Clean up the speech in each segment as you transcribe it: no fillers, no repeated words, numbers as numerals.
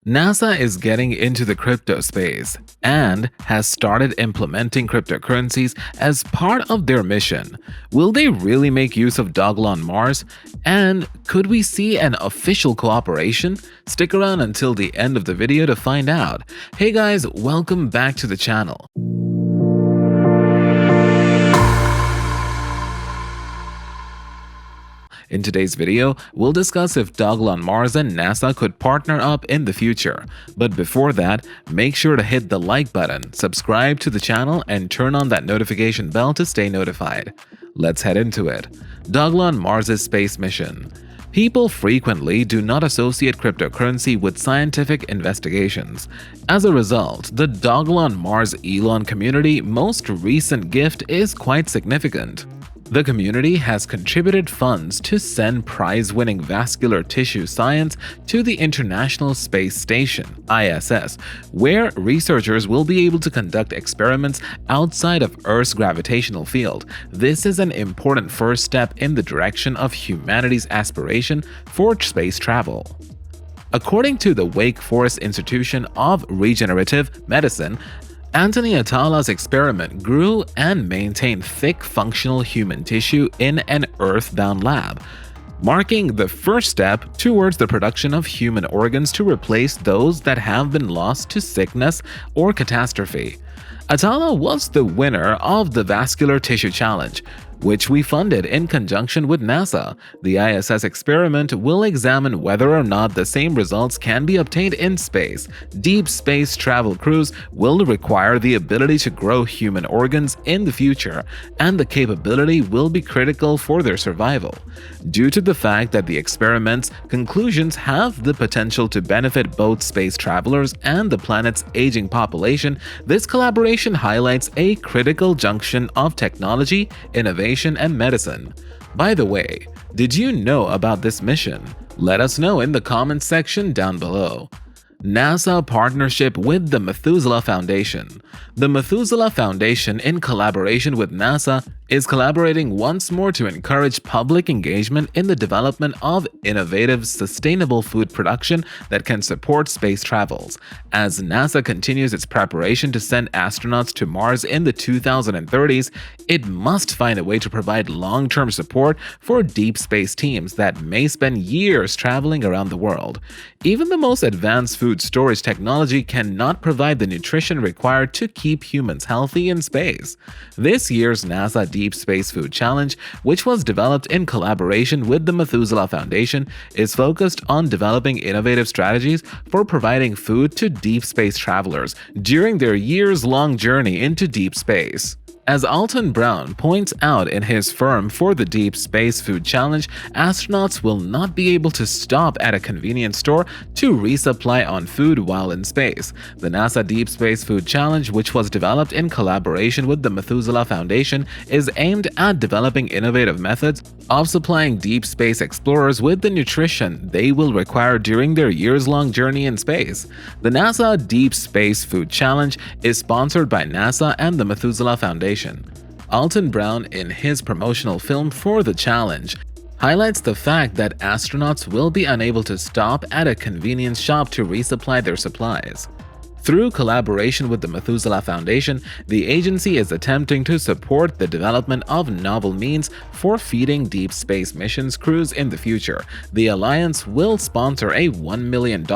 NASA is getting into the crypto space and has started implementing cryptocurrencies as part of their mission. Will they really make use of Dogelon Mars? And could we see an official cooperation? Stick around until the end of the video to find out. Hey guys, welcome back to the channel. In today's video, we'll discuss if Dogelon Mars and NASA could partner up in the future. But before that, make sure to hit the like button, subscribe to the channel, and turn on that notification bell to stay notified. Let's head into it. Dogelon Mars' space mission. People frequently do not associate cryptocurrency with scientific investigations. As a result, the Dogelon Mars ELON community most recent gift is quite significant. The community has contributed funds to send prize-winning vascular tissue science to the International Space Station (ISS), where researchers will be able to conduct experiments outside of Earth's gravitational field. This is an important first step in the direction of humanity's aspiration for space travel. According to the Wake Forest Institution of Regenerative Medicine, Anthony Atala's experiment grew and maintained thick functional human tissue in an Earth-bound lab, marking the first step towards the production of human organs to replace those that have been lost to sickness or catastrophe. Atala was the winner of the Vascular Tissue Challenge, which we funded in conjunction with NASA. The ISS experiment will examine whether or not the same results can be obtained in space. Deep space travel crews will require the ability to grow human organs in the future, and the capability will be critical for their survival. Due to the fact that the experiment's conclusions have the potential to benefit both space travelers and the planet's aging population, this collaboration highlights a critical junction of technology, innovation, and medicine. By the way, did you know about this mission? Let us know in the comments section down below. NASA partnership with the Methuselah Foundation. The Methuselah Foundation, in collaboration with NASA, is collaborating once more to encourage public engagement in the development of innovative, sustainable food production that can support space travels. As NASA continues its preparation to send astronauts to Mars in the 2030s, it must find a way to provide long-term support for deep space teams that may spend years traveling around the world. Even the most advanced food storage technology cannot provide the nutrition required to keep humans healthy in space. This year's NASA Deep Space Food Challenge, which was developed in collaboration with the Methuselah Foundation, is focused on developing innovative strategies for providing food to deep space travelers during their years-long journey into deep space. As Alton Brown points out in his firm for the Deep Space Food Challenge, astronauts will not be able to stop at a convenience store to resupply on food while in space. The NASA Deep Space Food Challenge, which was developed in collaboration with the Methuselah Foundation, is aimed at developing innovative methods of supplying deep space explorers with the nutrition they will require during their years-long journey in space. The NASA Deep Space Food Challenge is sponsored by NASA and the Methuselah Foundation. Alton Brown, in his promotional film for the challenge, highlights the fact that astronauts will be unable to stop at a convenience shop to resupply their supplies. Through collaboration with the Methuselah Foundation, the agency is attempting to support the development of novel means for feeding deep space missions crews in the future. The alliance will sponsor a $1 million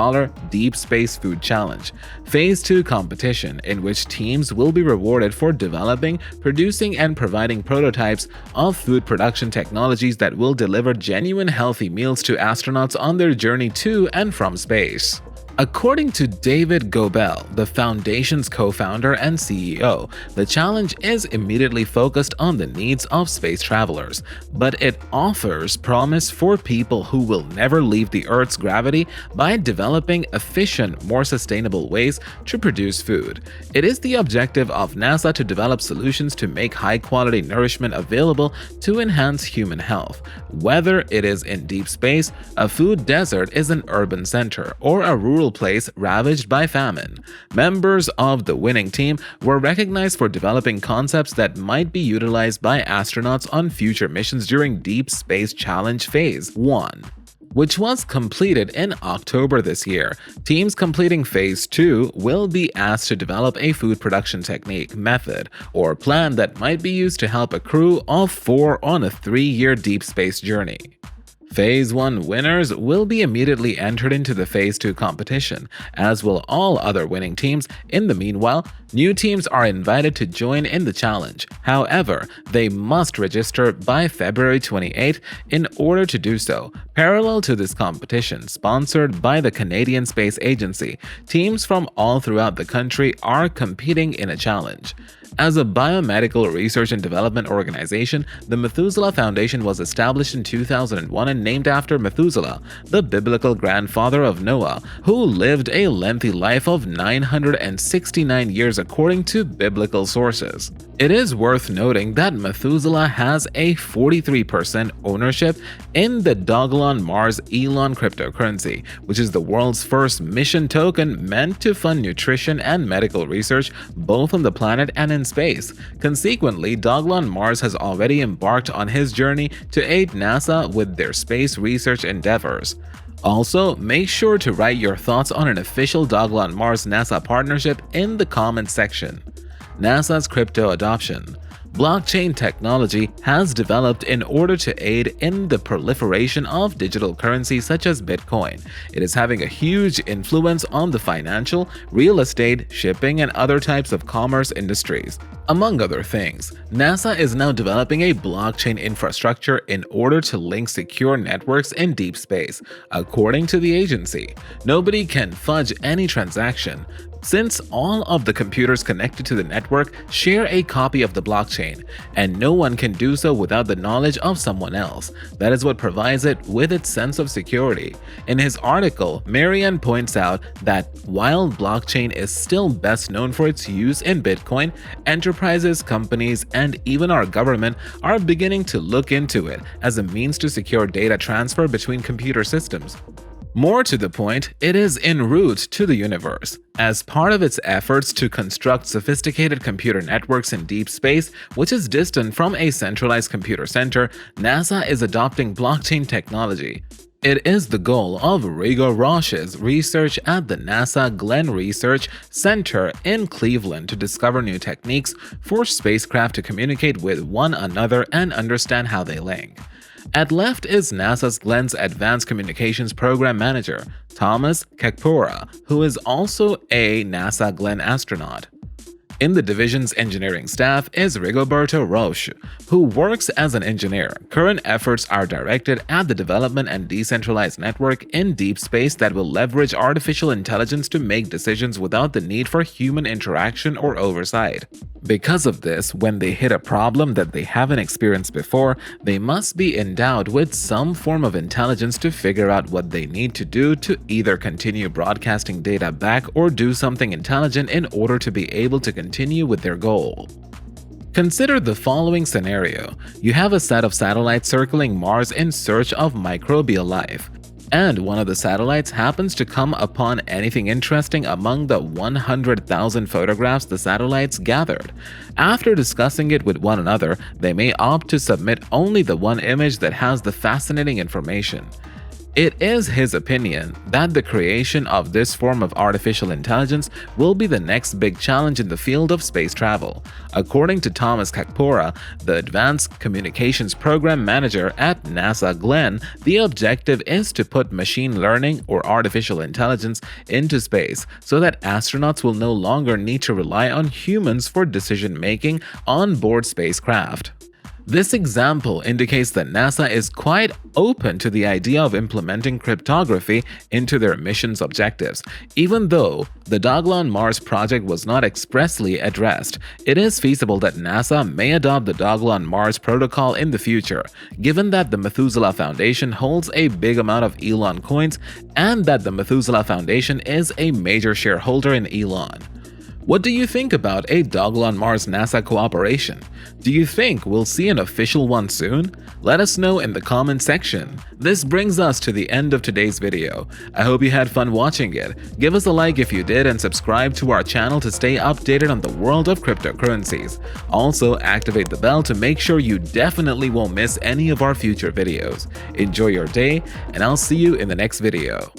Deep Space Food Challenge, Phase 2 competition, in which teams will be rewarded for developing, producing, and providing prototypes of food production technologies that will deliver genuine healthy meals to astronauts on their journey to and from space. According to David Gobel, the Foundation's co-founder and CEO, the challenge is immediately focused on the needs of space travelers, but it offers promise for people who will never leave the Earth's gravity by developing efficient, more sustainable ways to produce food. It is the objective of NASA to develop solutions to make high-quality nourishment available to enhance human health. Whether it is in deep space, a food desert is an urban center, or a rural place ravaged by famine. Members of the winning team were recognized for developing concepts that might be utilized by astronauts on future missions during Deep Space Challenge Phase 1. which was completed in October this year. Teams completing Phase 2 will be asked to develop a food production technique, method, or plan that might be used to help a crew of 4 on a 3-year deep space journey. Phase 1 winners will be immediately entered into the Phase 2 competition, as will all other winning teams. In the meanwhile, new teams are invited to join in the challenge. However, they must register by February 28 in order to do so. Parallel to this competition, sponsored by the Canadian Space Agency, teams from all throughout the country are competing in a challenge. As a biomedical research and development organization, the Methuselah Foundation was established in 2001 and named after Methuselah, the biblical grandfather of Noah, who lived a lengthy life of 969 years according to biblical sources. It is worth noting that Methuselah has a 43% ownership in the Dogelon Mars ELON cryptocurrency, which is the world's first mission token meant to fund nutrition and medical research both on the planet and in space. Consequently, Dogelon Mars has already embarked on his journey to aid NASA with their space research endeavors. Also, make sure to write your thoughts on an official Dogelon Mars NASA partnership in the comments section. NASA's crypto adoption. Blockchain technology has developed in order to aid in the proliferation of digital currencies such as Bitcoin. It is having a huge influence on the financial, real estate, shipping, and other types of commerce industries. Among other things, NASA is now developing a blockchain infrastructure in order to link secure networks in deep space. According to the agency, nobody can fudge any transaction, since all of the computers connected to the network share a copy of the blockchain, and no one can do so without the knowledge of someone else. That is what provides it with its sense of security. In his article, Marianne points out that while blockchain is still best known for its use in Bitcoin, enterprises, companies, and even our government are beginning to look into it as a means to secure data transfer between computer systems. More to the point, it is en route to the universe. As part of its efforts to construct sophisticated computer networks in deep space, which is distant from a centralized computer center, NASA is adopting blockchain technology. It is the goal of Rigo Roche's research at the NASA Glenn Research Center in Cleveland to discover new techniques for spacecraft to communicate with one another and understand how they link. At left is NASA's Glenn's Advanced Communications Program Manager, Thomas Kakpura, who is also a NASA Glenn astronaut. In the division's engineering staff is Rigoberto Roche, who works as an engineer. Current efforts are directed at the development and decentralized network in deep space that will leverage artificial intelligence to make decisions without the need for human interaction or oversight. Because of this, when they hit a problem that they haven't experienced before, they must be endowed with some form of intelligence to figure out what they need to do to either continue broadcasting data back or do something intelligent in order to be able to continue with their goal. Consider the following scenario. You have a set of satellites circling Mars in search of microbial life, and one of the satellites happens to come upon anything interesting among the 100,000 photographs the satellites gathered. After discussing it with one another, they may opt to submit only the one image that has the fascinating information. It is his opinion that the creation of this form of artificial intelligence will be the next big challenge in the field of space travel. According to Thomas Kakpura, the Advanced Communications Program Manager at NASA Glenn, the objective is to put machine learning or artificial intelligence into space so that astronauts will no longer need to rely on humans for decision-making on board spacecraft. This example indicates that NASA is quite open to the idea of implementing cryptography into their mission's objectives. Even though the Dogelon Mars project was not expressly addressed, it is feasible that NASA may adopt the Dogelon Mars protocol in the future, given that the Methuselah Foundation holds a big amount of ELON coins and that the Methuselah Foundation is a major shareholder in ELON. What do you think about a Dogelon Mars NASA cooperation? Do you think we'll see an official one soon? Let us know in the comment section. This brings us to the end of today's video. I hope you had fun watching it. Give us a like if you did and subscribe to our channel to stay updated on the world of cryptocurrencies. Also, activate the bell to make sure you definitely won't miss any of our future videos. Enjoy your day, and I'll see you in the next video.